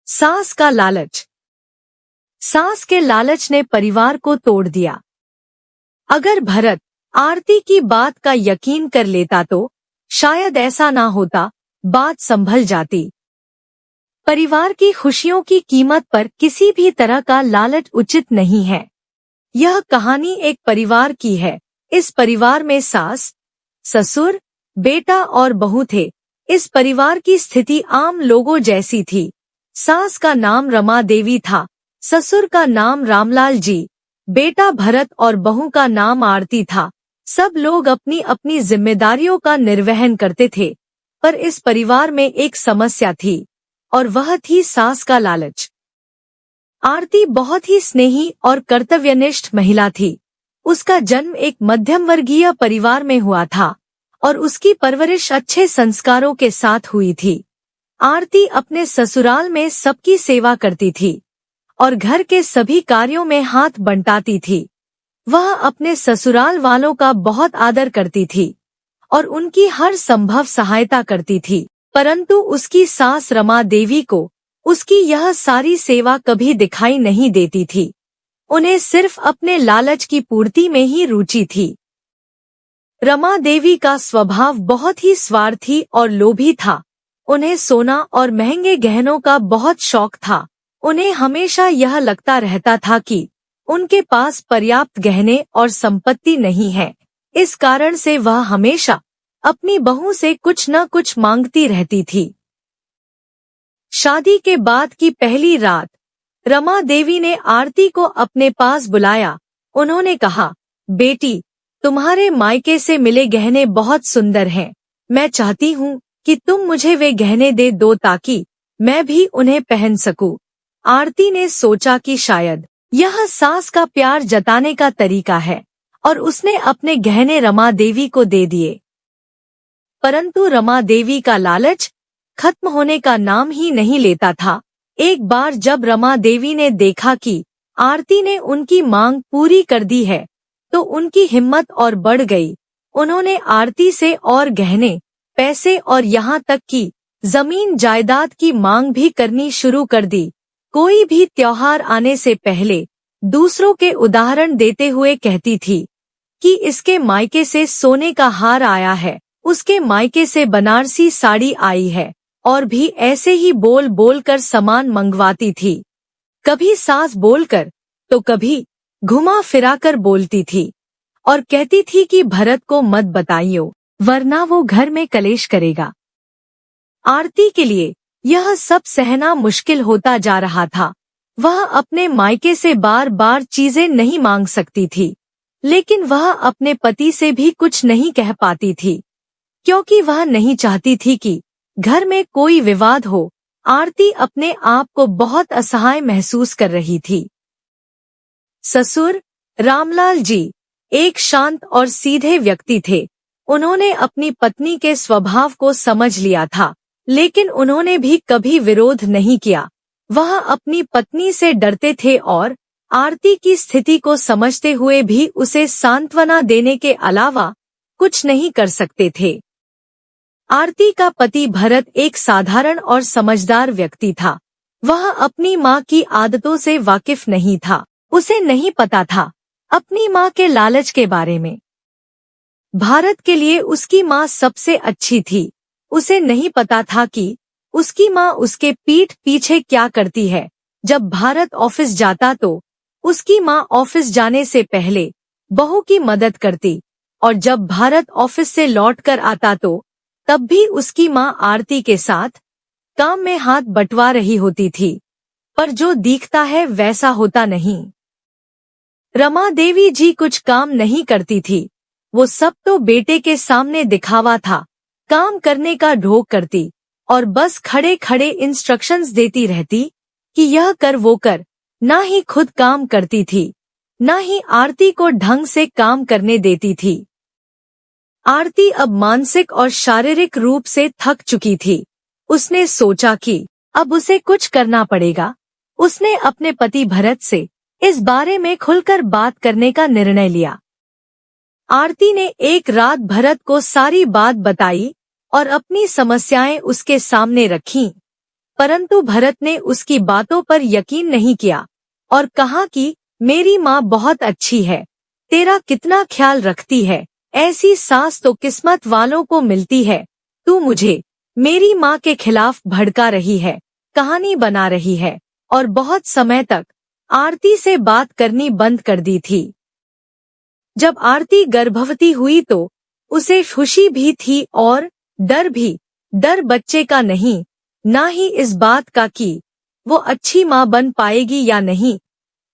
सास का लालच। सास के लालच ने परिवार को तोड़ दिया। अगर भरत आरती की बात का यकीन कर लेता तो शायद ऐसा ना होता, बात संभल जाती। परिवार की खुशियों की कीमत पर किसी भी तरह का लालच उचित नहीं है। यह कहानी एक परिवार की है। इस परिवार में सास, ससुर, बेटा और बहू थे। इस परिवार की स्थिति आम लोगों जैसी थी। सास का नाम रमा देवी था, ससुर का नाम रामलाल जी, बेटा भरत और बहू का नाम आरती था। सब लोग अपनी अपनी जिम्मेदारियों का निर्वहन करते थे, पर इस परिवार में एक समस्या थी और वह थी सास का लालच। आरती बहुत ही स्नेही और कर्तव्यनिष्ठ महिला थी। उसका जन्म एक मध्यम वर्गीय परिवार में हुआ था और उसकी परवरिश अच्छे संस्कारों के साथ हुई थी। आरती अपने ससुराल में सबकी सेवा करती थी और घर के सभी कार्यों में हाथ बंटाती थी। वह अपने ससुराल वालों का बहुत आदर करती थी और उनकी हर संभव सहायता करती थी, परंतु उसकी सास रमा देवी को उसकी यह सारी सेवा कभी दिखाई नहीं देती थी। उन्हें सिर्फ अपने लालच की पूर्ति में ही रुचि थी। रमा देवी का स्वभाव बहुत ही स्वार्थी और लोभी था। उन्हें सोना और महंगे गहनों का बहुत शौक था। उन्हें हमेशा यह लगता रहता था कि उनके पास पर्याप्त गहने और संपत्ति नहीं है। इस कारण से वह हमेशा अपनी बहू से कुछ न कुछ मांगती रहती थी। शादी के बाद की पहली रात रमा देवी ने आरती को अपने पास बुलाया। उन्होंने कहा, बेटी, तुम्हारे मायके से मिले गहने बहुत सुंदर हैं। मैं चाहती हूँ कि तुम मुझे वे गहने दे दो ताकि मैं भी उन्हें पहन सकूं। आरती ने सोचा कि शायद यह सास का प्यार जताने का तरीका है और उसने अपने गहने रमा देवी को दे दिए। परंतु रमा देवी का लालच खत्म होने का नाम ही नहीं लेता था। एक बार जब रमा देवी ने देखा कि आरती ने उनकी मांग पूरी कर दी है तो उनकी हिम्मत और बढ़ गई। उन्होंने आरती से और गहने, पैसे और यहाँ तक कि जमीन जायदाद की मांग भी करनी शुरू कर दी। कोई भी त्योहार आने से पहले दूसरों के उदाहरण देते हुए कहती थी कि इसके मायके से सोने का हार आया है, उसके मायके से बनारसी साड़ी आई है, और भी ऐसे ही बोल बोल कर सामान मंगवाती थी। कभी सास बोलकर तो कभी घुमा फिराकर बोलती थी और कहती थी कि भरत को मत बताइयो वरना वो घर में कलेश करेगा। आरती के लिए यह सब सहना मुश्किल होता जा रहा था। वह अपने मायके से बार बार चीजें नहीं मांग सकती थी, लेकिन वह अपने पति से भी कुछ नहीं कह पाती थी क्योंकि वह नहीं चाहती थी कि घर में कोई विवाद हो। आरती अपने आप को बहुत असहाय महसूस कर रही थी। ससुर रामलाल जी एक शांत और सीधे व्यक्ति थे। उन्होंने अपनी पत्नी के स्वभाव को समझ लिया था, लेकिन उन्होंने भी कभी विरोध नहीं किया। वह अपनी पत्नी से डरते थे और आरती की स्थिति को समझते हुए भी उसे सांत्वना देने के अलावा कुछ नहीं कर सकते थे। आरती का पति भरत एक साधारण और समझदार व्यक्ति था। वह अपनी माँ की आदतों से वाकिफ नहीं था। उसे नहीं पता था अपनी माँ के लालच के बारे में। भारत के लिए उसकी माँ सबसे अच्छी थी। उसे नहीं पता था कि उसकी माँ उसके पीठ पीछे क्या करती है। जब भारत ऑफिस जाता तो उसकी माँ ऑफिस जाने से पहले बहू की मदद करती, और जब भारत ऑफिस से लौटकर आता तो तब भी उसकी माँ आरती के साथ काम में हाथ बंटवा रही होती थी। पर जो दिखता है वैसा होता नहीं। रमा देवी जी कुछ काम नहीं करती थी। वो सब तो बेटे के सामने दिखावा था। काम करने का ढोंग करती और बस खड़े खड़े इंस्ट्रक्शंस देती रहती कि यह कर वो कर। ना ही खुद काम करती थी, ना ही आरती को ढंग से काम करने देती थी। आरती अब मानसिक और शारीरिक रूप से थक चुकी थी। उसने सोचा कि अब उसे कुछ करना पड़ेगा। उसने अपने पति भरत से इस बारे में खुलकर बात करने का निर्णय लिया। आरती ने एक रात भरत को सारी बात बताई और अपनी समस्याएं उसके सामने रखीं। परंतु भरत ने उसकी बातों पर यकीन नहीं किया और कहा कि मेरी माँ बहुत अच्छी है, तेरा कितना ख्याल रखती है, ऐसी सास तो किस्मत वालों को मिलती है। तू मुझे मेरी माँ के खिलाफ भड़का रही है, कहानी बना रही है। और बहुत समय तक आरती से बात करनी बंद कर दी थी। जब आरती गर्भवती हुई तो उसे खुशी भी थी और डर भी। डर बच्चे का नहीं, ना ही इस बात का कि वो अच्छी माँ बन पाएगी या नहीं,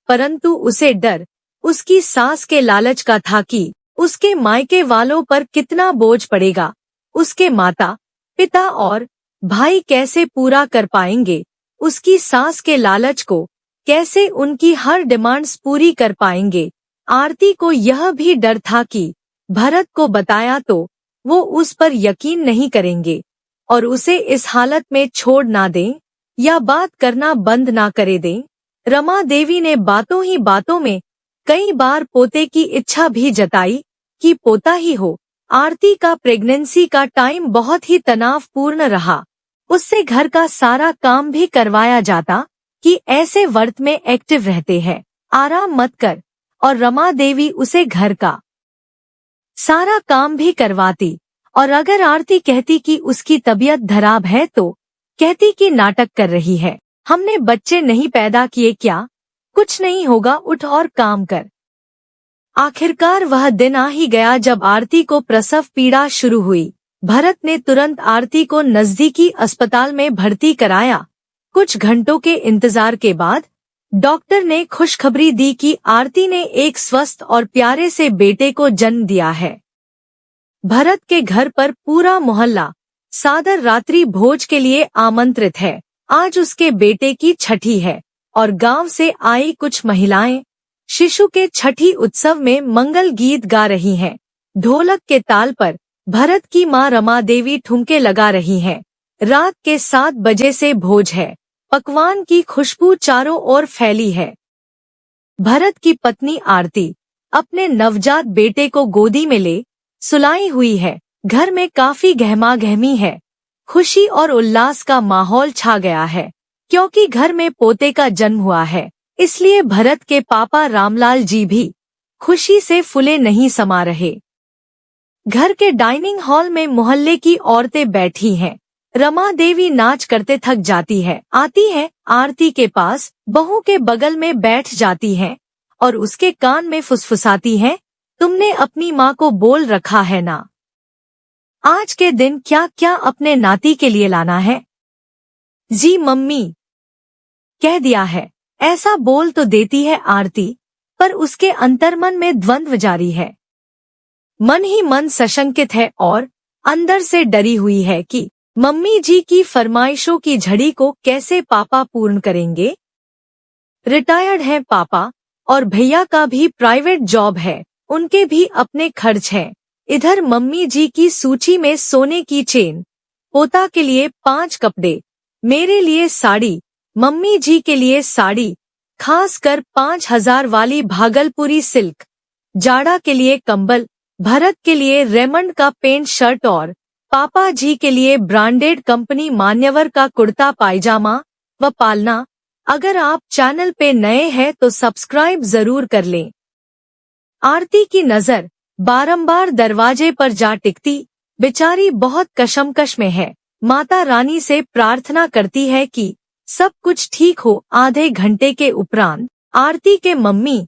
परंतु उसे डर उसकी सास के लालच का था कि उसके मायके वालों पर कितना बोझ पड़ेगा, उसके माता पिता और भाई कैसे पूरा कर पाएंगे, उसकी सास के लालच को कैसे उनकी हर डिमांड्स पूरी कर पाएंगे। आरती को यह भी डर था कि भरत को बताया तो वो उस पर यकीन नहीं करेंगे और उसे इस हालत में छोड़ ना दें या बात करना बंद ना करे दें। रमा देवी ने बातों ही बातों में कई बार पोते की इच्छा भी जताई कि पोता ही हो। आरती का प्रेगनेंसी का टाइम बहुत ही तनावपूर्ण रहा। उससे घर का सारा काम भी करवाया जाता कि ऐसे वर्त में एक्टिव रहते हैं, आराम मत कर, और रमा देवी उसे घर का सारा काम भी करवाती। और अगर आरती कहती कि उसकी तबीयत खराब है तो कहती कि नाटक कर रही है, हमने बच्चे नहीं पैदा किए क्या, कुछ नहीं होगा, उठ और काम कर। आखिरकार वह दिन आ ही गया जब आरती को प्रसव पीड़ा शुरू हुई। भरत ने तुरंत आरती को नजदीकी अस्पताल में भर्ती कराया। कुछ घंटों के इंतजार के बाद डॉक्टर ने खुशखबरी दी कि आरती ने एक स्वस्थ और प्यारे से बेटे को जन्म दिया है। भरत के घर पर पूरा मोहल्ला सादर रात्रि भोज के लिए आमंत्रित है। आज उसके बेटे की छठी है और गांव से आई कुछ महिलाएं शिशु के छठी उत्सव में मंगल गीत गा रही हैं। ढोलक के ताल पर भरत की मां रमा देवी ठुमके लगा रही हैं। रात के 7 बजे से भोज है। पकवान की खुशबू चारों ओर फैली है। भरत की पत्नी आरती अपने नवजात बेटे को गोदी में ले सुलाई हुई है। घर में काफी गहमा-गहमी है। खुशी और उल्लास का माहौल छा गया है क्योंकि घर में पोते का जन्म हुआ है। इसलिए भरत के पापा रामलाल जी भी खुशी से फूले नहीं समा रहे। घर के डाइनिंग हॉल में मोहल्ले की औरतें बैठी हैं। रमा देवी नाच करते थक जाती है, आती है आरती के पास, बहू के बगल में बैठ जाती है और उसके कान में फुसफुसाती है, तुमने अपनी माँ को बोल रखा है ना, आज के दिन क्या क्या अपने नाती के लिए लाना है। जी मम्मी, कह दिया है, ऐसा बोल तो देती है आरती, पर उसके अंतर्मन में द्वंद्व जारी है। मन ही मन सशंकित है और अंदर से डरी हुई है कि मम्मी जी की फरमाइशों की झड़ी को कैसे पापा पूर्ण करेंगे। रिटायर्ड हैं पापा और भैया का भी प्राइवेट जॉब है, उनके भी अपने खर्च हैं। इधर मम्मी जी की सूची में सोने की चेन, पोता के लिए 5 कपड़े, मेरे लिए साड़ी, मम्मी जी के लिए साड़ी, खास कर 5000 वाली भागलपुरी सिल्क, जाड़ा के लिए कंबल, भरत के लिए रेमंड का पेंट शर्ट और पापा जी के लिए ब्रांडेड कंपनी मान्यवर का कुर्ता पायजामा व पालना। अगर आप चैनल पे नए हैं तो सब्सक्राइब जरूर कर लें। आरती की नजर बारंबार दरवाजे पर जा टिकती। बेचारी बहुत कशमकश में है। माता रानी से प्रार्थना करती है कि सब कुछ ठीक हो। आधे घंटे के उपरांत आरती के मम्मी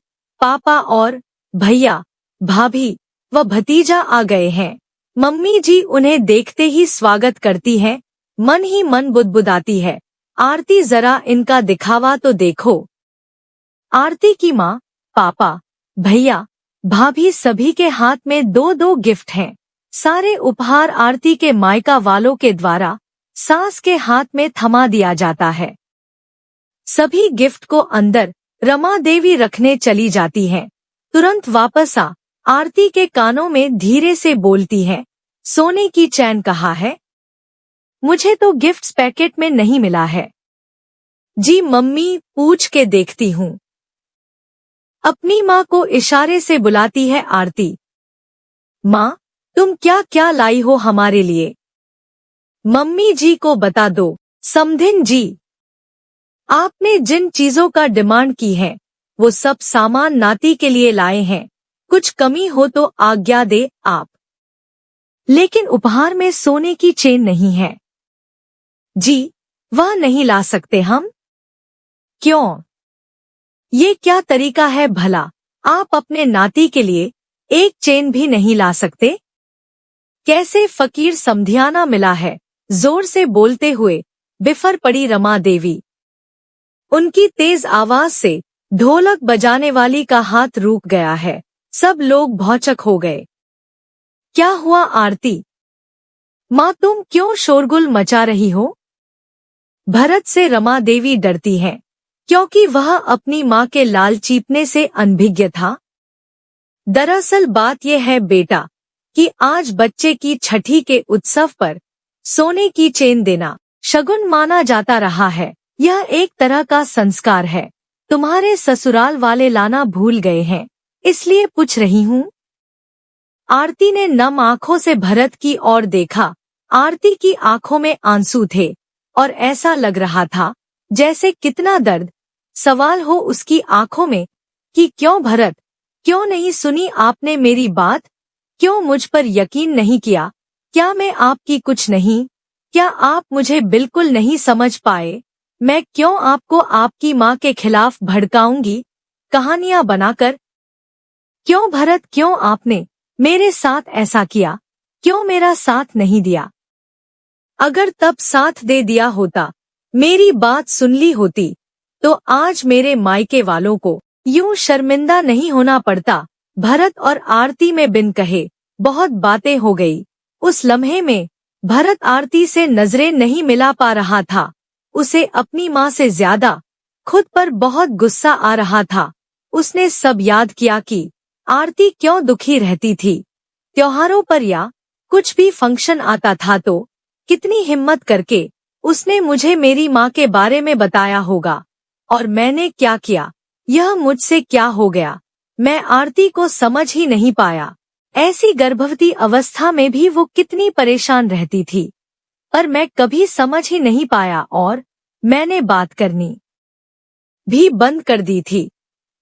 पापा और भैया भाभी व भतीजा आ गए हैं। मम्मी जी उन्हें देखते ही स्वागत करती हैं, मन ही मन बुदबुदाती है, आरती जरा इनका दिखावा तो देखो। आरती की माँ पापा भैया भाभी सभी के हाथ में 2-2 गिफ्ट हैं। सारे उपहार आरती के मायका वालों के द्वारा सास के हाथ में थमा दिया जाता है। सभी गिफ्ट को अंदर रमा देवी रखने चली जाती हैं। तुरंत वापस आ आरती के कानों में धीरे से बोलती है, सोने की चैन कहाँ है? मुझे तो गिफ्ट्स पैकेट में नहीं मिला है। जी मम्मी, पूछ के देखती हूँ। अपनी माँ को इशारे से बुलाती है आरती। माँ, तुम क्या क्या लाई हो हमारे लिए? मम्मी जी को बता दो। समधिन जी, आपने जिन चीजों का डिमांड की है वो सब सामान नाती के लिए लाए हैं। कुछ कमी हो तो आज्ञा दे आप। लेकिन उपहार में सोने की चेन नहीं है। जी, वह नहीं ला सकते हम। क्यों? ये क्या तरीका है भला? आप अपने नाती के लिए एक चेन भी नहीं ला सकते? कैसे फकीर समधियाना मिला है? जोर से बोलते हुए बिफर पड़ी रमा देवी। उनकी तेज आवाज से ढोलक बजाने वाली का हाथ रुक गया है। सब लोग भौचक हो गए। क्या हुआ आरती? माँ, तुम क्यों शोरगुल मचा रही हो? भरत से रमा देवी डरती है, क्योंकि वह अपनी माँ के लाल चीपने से अनभिज्ञ था। दरअसल बात यह है बेटा कि आज बच्चे की छठी के उत्सव पर सोने की चेन देना शगुन माना जाता रहा है। यह एक तरह का संस्कार है। तुम्हारे ससुराल वाले लाना भूल गए हैं, इसलिए पूछ रही हूँ। आरती ने नम आंखों से भरत की ओर देखा। आरती की आंखों में आंसू थे और ऐसा लग रहा था जैसे कितना दर्द सवाल हो उसकी आंखों में कि क्यों भरत, क्यों नहीं सुनी आपने मेरी बात? क्यों मुझ पर यकीन नहीं किया? क्या मैं आपकी कुछ नहीं? क्या आप मुझे बिल्कुल नहीं समझ पाए? मैं क्यों आपको आपकी माँ के खिलाफ भड़काऊंगी कहानियां बनाकर? क्यों भरत, क्यों आपने मेरे साथ ऐसा किया? क्यों मेरा साथ नहीं दिया? अगर तब साथ दे दिया होता, मेरी बात सुन ली होती, तो आज मेरे मायके वालों को यूं शर्मिंदा नहीं होना पड़ता। भरत और आरती में बिन कहे बहुत बातें हो गई। उस लम्हे में भरत आरती से नजरें नहीं मिला पा रहा था। उसे अपनी माँ से ज्यादा खुद पर बहुत गुस्सा आ रहा था। उसने सब याद किया कि आरती क्यों दुखी रहती थी। त्योहारों पर या कुछ भी फंक्शन आता था तो कितनी हिम्मत करके उसने मुझे मेरी माँ के बारे में बताया होगा। और मैंने क्या किया? यह मुझसे क्या हो गया? मैं आरती को समझ ही नहीं पाया। ऐसी गर्भवती अवस्था में भी वो कितनी परेशान रहती थी, पर मैं कभी समझ ही नहीं पाया और मैंने बात करनी भी बंद कर दी थी।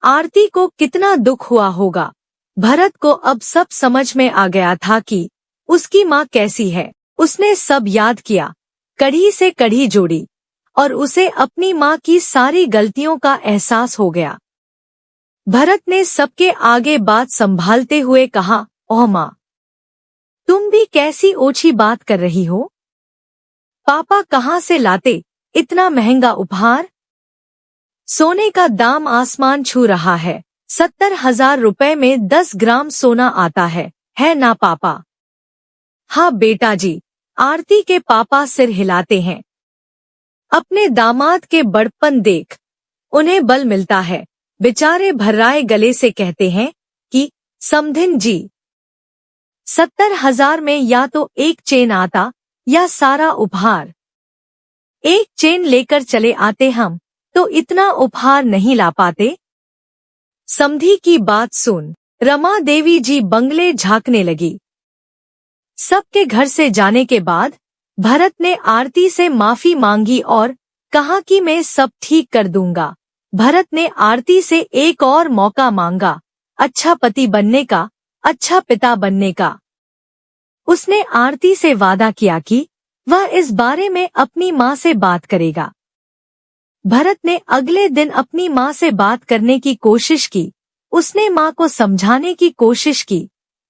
आरती को कितना दुख हुआ होगा। भरत को अब सब समझ में आ गया था कि उसकी माँ कैसी है। उसने सब याद किया, कड़ी से कड़ी जोड़ी और उसे अपनी माँ की सारी गलतियों का एहसास हो गया। भरत ने सबके आगे बात संभालते हुए कहा, ओह माँ, तुम भी कैसी ओछी बात कर रही हो? पापा कहाँ से लाते इतना महंगा उपहार? सोने का दाम आसमान छू रहा है। 70,000 रुपए में 10 ग्राम सोना आता है ना पापा? हाँ बेटा जी। आरती के पापा सिर हिलाते हैं। अपने दामाद के बड़पन देख उन्हें बल मिलता है। बेचारे भर्राए गले से कहते हैं कि समधिन जी, 70,000 में या तो एक चेन आता या सारा उपहार। एक चेन लेकर चले आते हम तो इतना उपहार नहीं ला पाते। समधी की बात सुन रमा देवी जी बंगले झांकने लगी। सबके घर से जाने के बाद भरत ने आरती से माफी मांगी और कहा कि मैं सब ठीक कर दूंगा। भरत ने आरती से एक और मौका मांगा, अच्छा पति बनने का, अच्छा पिता बनने का। उसने आरती से वादा किया कि वह इस बारे में अपनी माँ से बात करेगा। भरत ने अगले दिन अपनी माँ से बात करने की कोशिश की। उसने माँ को समझाने की कोशिश की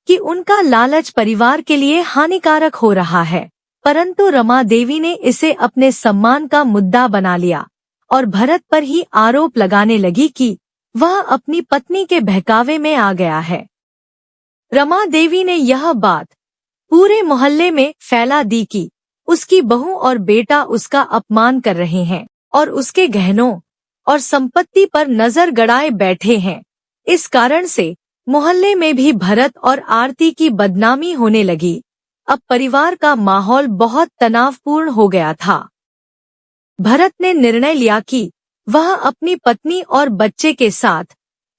कि उनका लालच परिवार के लिए हानिकारक हो रहा है, परंतु रमा देवी ने इसे अपने सम्मान का मुद्दा बना लिया और भरत पर ही आरोप लगाने लगी कि वह अपनी पत्नी के बहकावे में आ गया है। रमा देवी ने यह बात पूरे मोहल्ले में फैला दी कि उसकी बहू और बेटा उसका अपमान कर रहे हैं और उसके गहनों और संपत्ति पर नजर गड़ाए बैठे हैं। इस कारण से मोहल्ले में भी भरत और आरती की बदनामी होने लगी। अब परिवार का माहौल बहुत तनावपूर्ण हो गया था। भरत ने निर्णय लिया कि वह अपनी पत्नी और बच्चे के साथ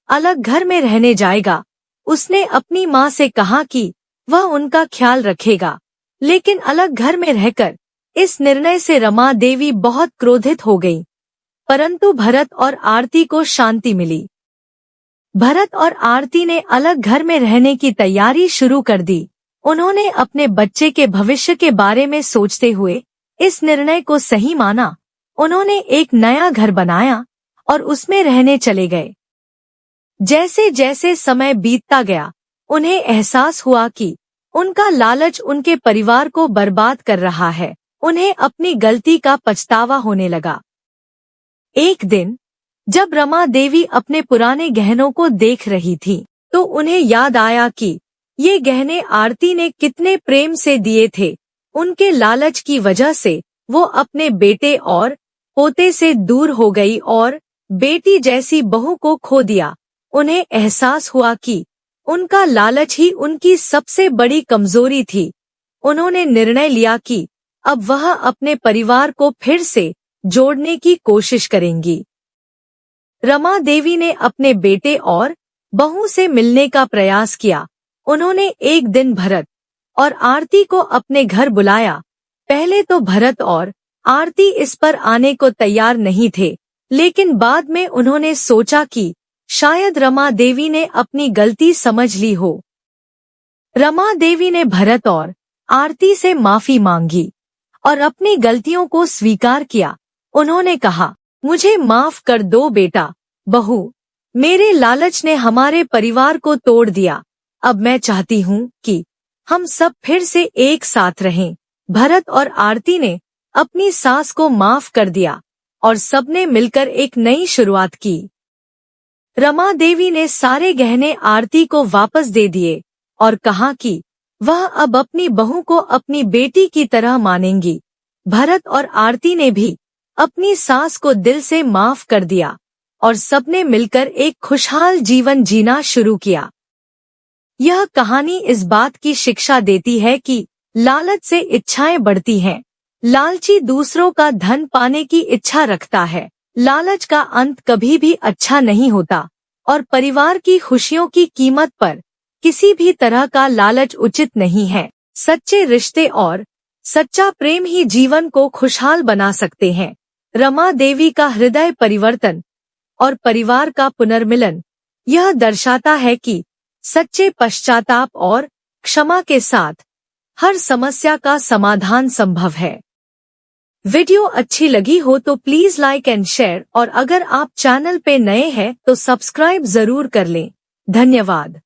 अलग घर में रहने जाएगा। उसने अपनी माँ से कहा कि वह उनका ख्याल रखेगा, लेकिन अलग घर में रहकर इस निर्णय से रमा देवी बहुत क्रोधित हो गई, परंतु भरत और आरती को शांति मिली। भरत और आरती ने अलग घर में रहने की तैयारी शुरू कर दी। उन्होंने अपने बच्चे के भविष्य के बारे में सोचते हुए इस निर्णय को सही माना। उन्होंने एक नया घर बनाया और उसमें रहने चले गए। जैसे जैसे समय बीतता गया, उन्हें एहसास हुआ कि उनका लालच उनके परिवार को बर्बाद कर रहा है। उन्हें अपनी गलती का पछतावा होने लगा। एक दिन जब रमा देवी अपने पुराने गहनों को देख रही थी, तो उन्हें याद आया कि ये गहने आरती ने कितने प्रेम से दिए थे। उनके लालच की वजह से वो अपने बेटे और पोते से दूर हो गई और बेटी जैसी बहू को खो दिया। उन्हें एहसास हुआ कि उनका लालच ही उनकी सबसे बड़ी कमजोरी थी। उन्होंने निर्णय लिया कि अब वह अपने परिवार को फिर से जोड़ने की कोशिश करेंगी। रमा देवी ने अपने बेटे और बहू से मिलने का प्रयास किया। उन्होंने एक दिन भरत और आरती को अपने घर बुलाया। पहले तो भरत और आरती इस पर आने को तैयार नहीं थे, लेकिन बाद में उन्होंने सोचा कि शायद रमा देवी ने अपनी गलती समझ ली हो। रमा देवी ने भरत और आरती से माफी मांगी और अपनी गलतियों को स्वीकार किया। उन्होंने कहा, मुझे माफ कर दो बेटा, बहू। मेरे लालच ने हमारे परिवार को तोड़ दिया। अब मैं चाहती हूँ कि हम सब फिर से एक साथ रहें। भरत और आरती ने अपनी सास को माफ कर दिया और सबने मिलकर एक नई शुरुआत की। रमा देवी ने सारे गहने आरती को वापस दे दिए और कहा कि वह अब अपनी बहू को अपनी बेटी की तरह मानेंगी। भरत और आरती ने भी अपनी सास को दिल से माफ कर दिया और सबने मिलकर एक खुशहाल जीवन जीना शुरू किया। यह कहानी इस बात की शिक्षा देती है कि लालच से इच्छाएं बढ़ती हैं। लालची दूसरों का धन पाने की इच्छा रखता है। लालच का अंत कभी भी अच्छा नहीं होता और परिवार की खुशियों की कीमत पर किसी भी तरह का लालच उचित नहीं है। सच्चे रिश्ते और सच्चा प्रेम ही जीवन को खुशहाल बना सकते हैं। रमा देवी का हृदय परिवर्तन और परिवार का पुनर्मिलन यह दर्शाता है कि सच्चे पश्चाताप और क्षमा के साथ हर समस्या का समाधान संभव है। वीडियो अच्छी लगी हो तो प्लीज लाइक एंड शेयर, और अगर आप चैनल पे नए हैं तो सब्सक्राइब जरूर कर लें। धन्यवाद।